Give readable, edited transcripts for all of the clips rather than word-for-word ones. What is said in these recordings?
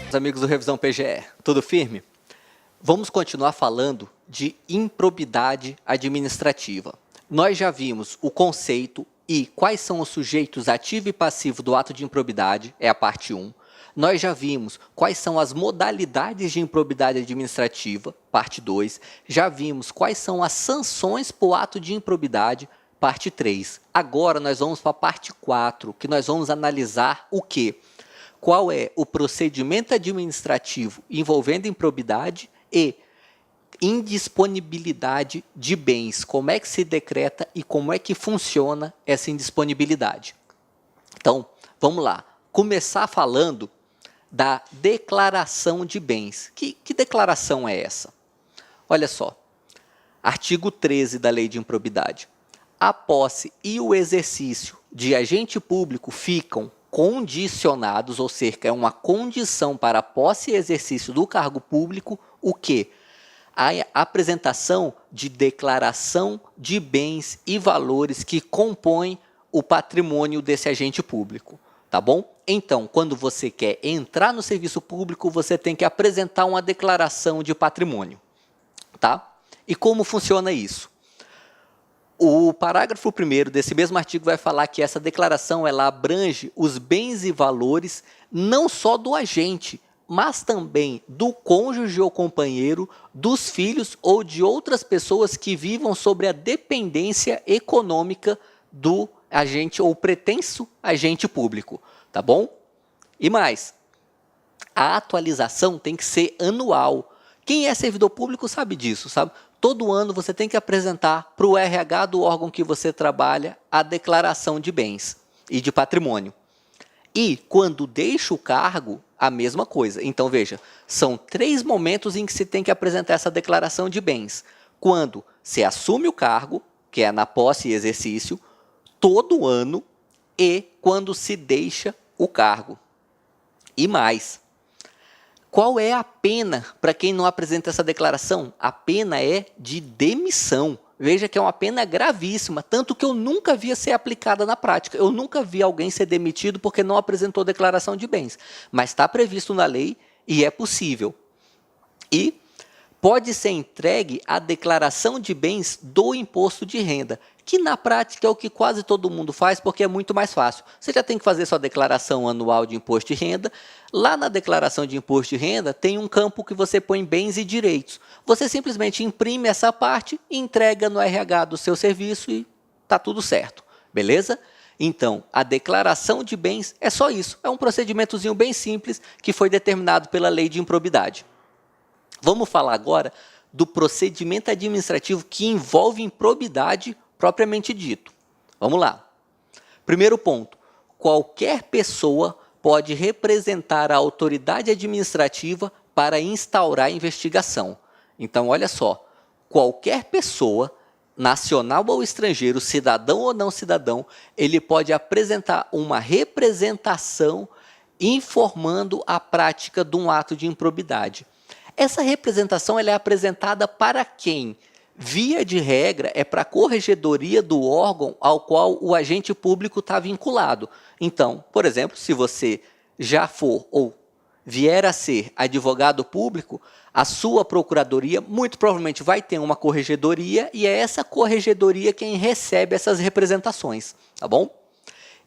Os amigos do Revisão PGE, tudo firme? Vamos continuar falando de improbidade administrativa. Nós já vimos o conceito e quais são os sujeitos ativo e passivo do ato de improbidade, é a parte 1. Nós já vimos quais são as modalidades de improbidade administrativa, parte 2. Já vimos quais são as sanções por ato de improbidade, parte 3. Agora nós vamos para a parte 4, que nós vamos analisar o quê? Qual é o procedimento administrativo envolvendo improbidade e indisponibilidade de bens. Como é que se decreta e como é que funciona essa indisponibilidade? Então, vamos lá. Começar falando da declaração de bens. Que declaração é essa? Olha só. Artigo 13 da Lei de Improbidade. A posse e o exercício de agente público ficam condicionados, ou seja, é uma condição para a posse e exercício do cargo público, o quê? A apresentação de declaração de bens e valores que compõem o patrimônio desse agente público, tá bom? Então, quando você quer entrar no serviço público, você tem que apresentar uma declaração de patrimônio, tá? E como funciona isso? O parágrafo 1º desse mesmo artigo vai falar que essa declaração ela abrange os bens e valores não só do agente, mas também do cônjuge ou companheiro, dos filhos ou de outras pessoas que vivam sobre a dependência econômica do agente ou pretenso agente público, tá bom? E mais, a atualização tem que ser anual. Quem é servidor público sabe disso, sabe? Todo ano você tem que apresentar para o RH do órgão que você trabalha a declaração de bens e de patrimônio. E quando deixa o cargo, a mesma coisa. Então veja, são 3 momentos em que se tem que apresentar essa declaração de bens. Quando se assume o cargo, que é na posse e exercício, todo ano e quando se deixa o cargo. E mais. Qual é a pena para quem não apresenta essa declaração? A pena é de demissão. Veja que é uma pena gravíssima, tanto que eu nunca via ser aplicada na prática. Eu nunca vi alguém ser demitido porque não apresentou declaração de bens. Mas está previsto na lei e é possível. E pode ser entregue a declaração de bens do imposto de renda, que na prática é o que quase todo mundo faz porque é muito mais fácil. Você já tem que fazer sua declaração anual de imposto de renda. Lá na declaração de imposto de renda tem um campo que você põe bens e direitos. Você simplesmente imprime essa parte, entrega no RH do seu serviço e está tudo certo, beleza? Então, a declaração de bens é só isso. É um procedimentozinho bem simples que foi determinado pela Lei de Improbidade. Vamos falar agora do procedimento administrativo que envolve improbidade propriamente dito. Vamos lá. Primeiro ponto, qualquer pessoa pode representar a autoridade administrativa para instaurar a investigação. Então, olha só, qualquer pessoa, nacional ou estrangeiro, cidadão ou não cidadão, ele pode apresentar uma representação informando a prática de um ato de improbidade. Essa representação ela é apresentada para quem? Via de regra, é para a corregedoria do órgão ao qual o agente público está vinculado. Então, por exemplo, se você já for ou vier a ser advogado público, a sua procuradoria muito provavelmente vai ter uma corregedoria e é essa corregedoria quem recebe essas representações, tá bom?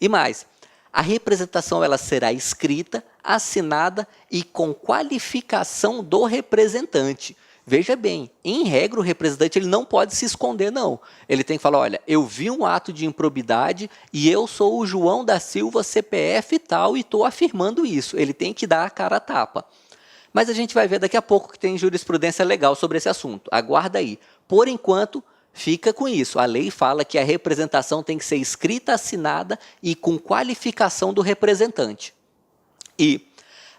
E mais, a representação ela será escrita, assinada e com qualificação do representante. Veja bem, em regra o representante ele não pode se esconder não. Ele tem que falar, olha, eu vi um ato de improbidade e eu sou o João da Silva, CPF e tal, e estou afirmando isso. Ele tem que dar a cara a tapa. Mas a gente vai ver daqui a pouco que tem jurisprudência legal sobre esse assunto. Aguarda aí. Por enquanto, fica com isso. A lei fala que a representação tem que ser escrita, assinada e com qualificação do representante. E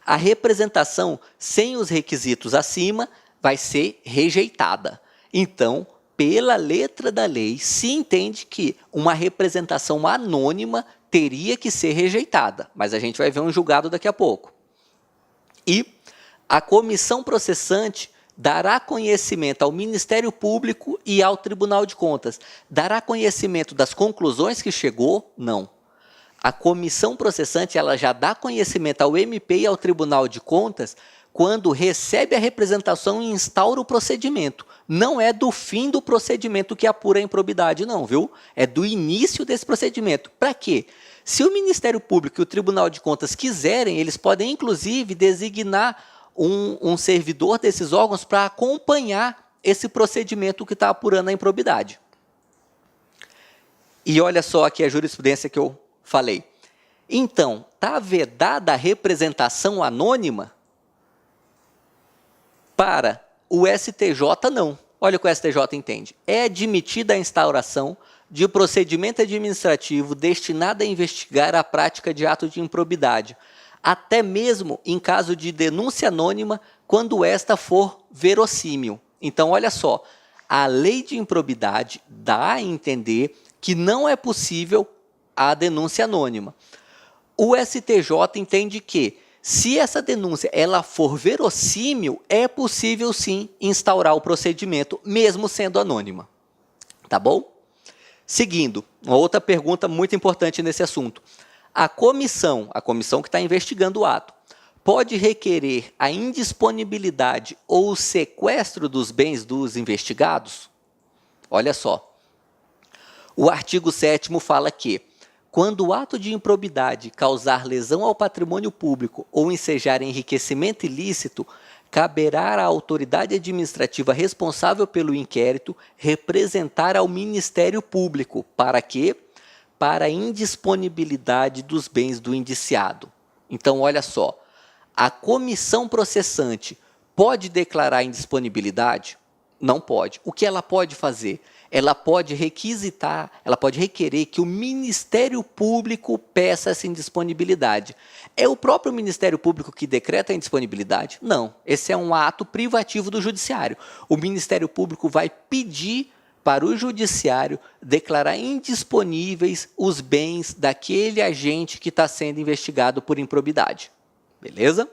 a representação sem os requisitos acima vai ser rejeitada. Então, pela letra da lei, se entende que uma representação anônima teria que ser rejeitada, mas a gente vai ver um julgado daqui a pouco. E a comissão processante dará conhecimento ao Ministério Público e ao Tribunal de Contas. Dará conhecimento das conclusões que chegou? Não. A comissão processante ela já dá conhecimento ao MP e ao Tribunal de Contas quando recebe a representação e instaura o procedimento. Não é do fim do procedimento que apura a improbidade, não, viu? É do início desse procedimento. Para quê? Se o Ministério Público e o Tribunal de Contas quiserem, eles podem, inclusive, designar um servidor desses órgãos para acompanhar esse procedimento que está apurando a improbidade. E olha só aqui a jurisprudência que eu falei. Então, está vedada a representação anônima? Para o STJ, não. Olha o que o STJ entende. É admitida a instauração de procedimento administrativo destinado a investigar a prática de ato de improbidade, até mesmo em caso de denúncia anônima, quando esta for verossímil. Então, olha só, a lei de improbidade dá a entender que não é possível a denúncia anônima. O STJ entende que, se essa denúncia ela for verossímil, é possível sim instaurar o procedimento, mesmo sendo anônima. Tá bom? Seguindo, uma outra pergunta muito importante nesse assunto. A comissão que está investigando o ato, pode requerer a indisponibilidade ou o sequestro dos bens dos investigados? Olha só. O artigo 7º fala que, quando o ato de improbidade causar lesão ao patrimônio público ou ensejar enriquecimento ilícito, caberá à autoridade administrativa responsável pelo inquérito representar ao Ministério Público. Para quê? Para a indisponibilidade dos bens do indiciado. Então, olha só, a comissão processante pode declarar indisponibilidade? Não pode. O que ela pode fazer? Ela pode requisitar, ela pode requerer que o Ministério Público peça essa indisponibilidade. É o próprio Ministério Público que decreta a indisponibilidade? Não. Esse é um ato privativo do Judiciário. O Ministério Público vai pedir para o Judiciário declarar indisponíveis os bens daquele agente que está sendo investigado por improbidade. Beleza?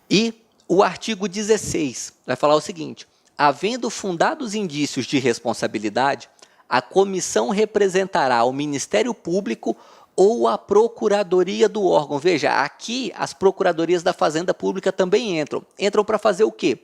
E o artigo 16 vai falar o seguinte: havendo fundados indícios de responsabilidade, a comissão representará o Ministério Público ou a Procuradoria do órgão. Veja, aqui as Procuradorias da Fazenda Pública também entram. Entram para fazer o quê?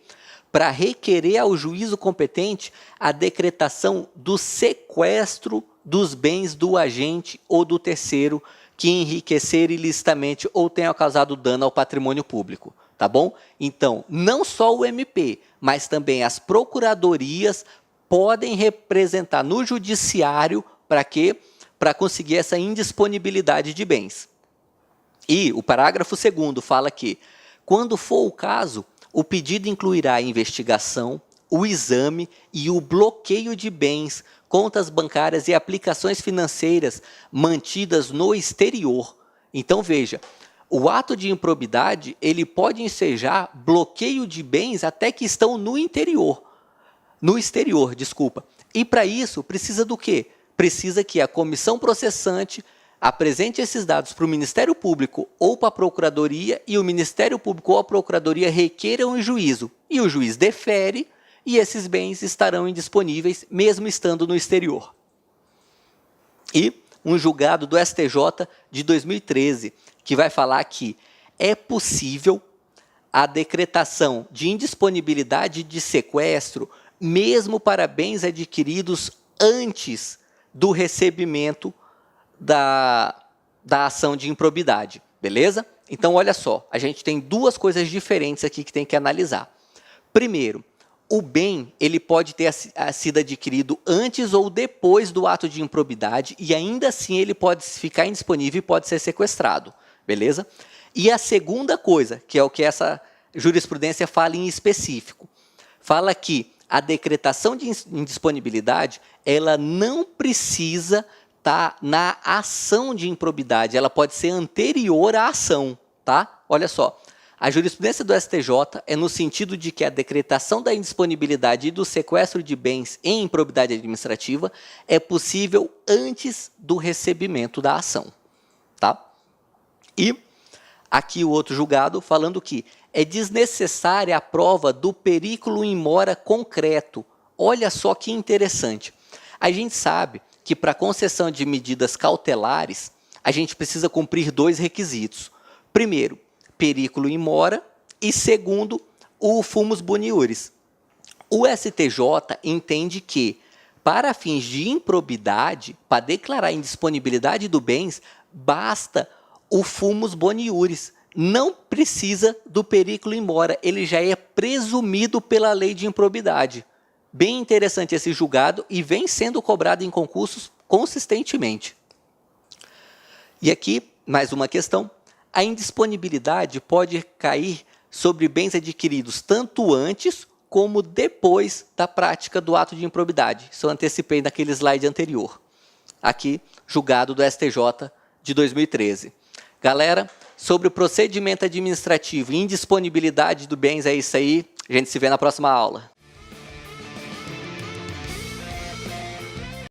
Para requerer ao juízo competente a decretação do sequestro dos bens do agente ou do terceiro que enriquecer ilicitamente ou tenha causado dano ao patrimônio público. Tá bom? Então, não só o MP, mas também as procuradorias podem representar no judiciário para quê? Para conseguir essa indisponibilidade de bens. E o parágrafo 2º fala que, quando for o caso, o pedido incluirá a investigação, o exame e o bloqueio de bens, contas bancárias e aplicações financeiras mantidas no exterior. Então, veja, o ato de improbidade, ele pode ensejar bloqueio de bens até que estão no exterior, desculpa. E para isso, precisa do quê? Precisa que a comissão processante apresente esses dados para o Ministério Público ou para a Procuradoria e o Ministério Público ou a Procuradoria requeram o juízo. E o juiz defere e esses bens estarão indisponíveis mesmo estando no exterior. E um julgado do STJ de 2013, que vai falar que é possível a decretação de indisponibilidade de sequestro mesmo para bens adquiridos antes do recebimento da ação de improbidade, beleza? Então, olha só, a gente tem duas coisas diferentes aqui que tem que analisar. Primeiro, o bem ele pode ter sido adquirido antes ou depois do ato de improbidade e ainda assim ele pode ficar indisponível e pode ser sequestrado, beleza? E a segunda coisa, que é o que essa jurisprudência fala em específico, fala que a decretação de indisponibilidade ela não precisa estar na ação de improbidade, ela pode ser anterior à ação, tá? Olha só. A jurisprudência do STJ é no sentido de que a decretação da indisponibilidade e do sequestro de bens em improbidade administrativa é possível antes do recebimento da ação. Tá? E aqui o outro julgado falando que é desnecessária a prova do perículo in mora concreto. Olha só que interessante. A gente sabe que para concessão de medidas cautelares, a gente precisa cumprir 2 requisitos. Primeiro, periculo in mora, e segundo, o fumus boni iuris. O STJ entende que, para fins de improbidade, para declarar a indisponibilidade do bens, basta o fumus boni iuris. Não precisa do periculo in mora, ele já é presumido pela lei de improbidade. Bem interessante esse julgado e vem sendo cobrado em concursos consistentemente. E aqui, mais uma questão. A indisponibilidade pode cair sobre bens adquiridos tanto antes como depois da prática do ato de improbidade. Isso eu antecipei naquele slide anterior. Aqui, julgado do STJ de 2013. Galera, sobre o procedimento administrativo e indisponibilidade do bens é isso aí. A gente se vê na próxima aula.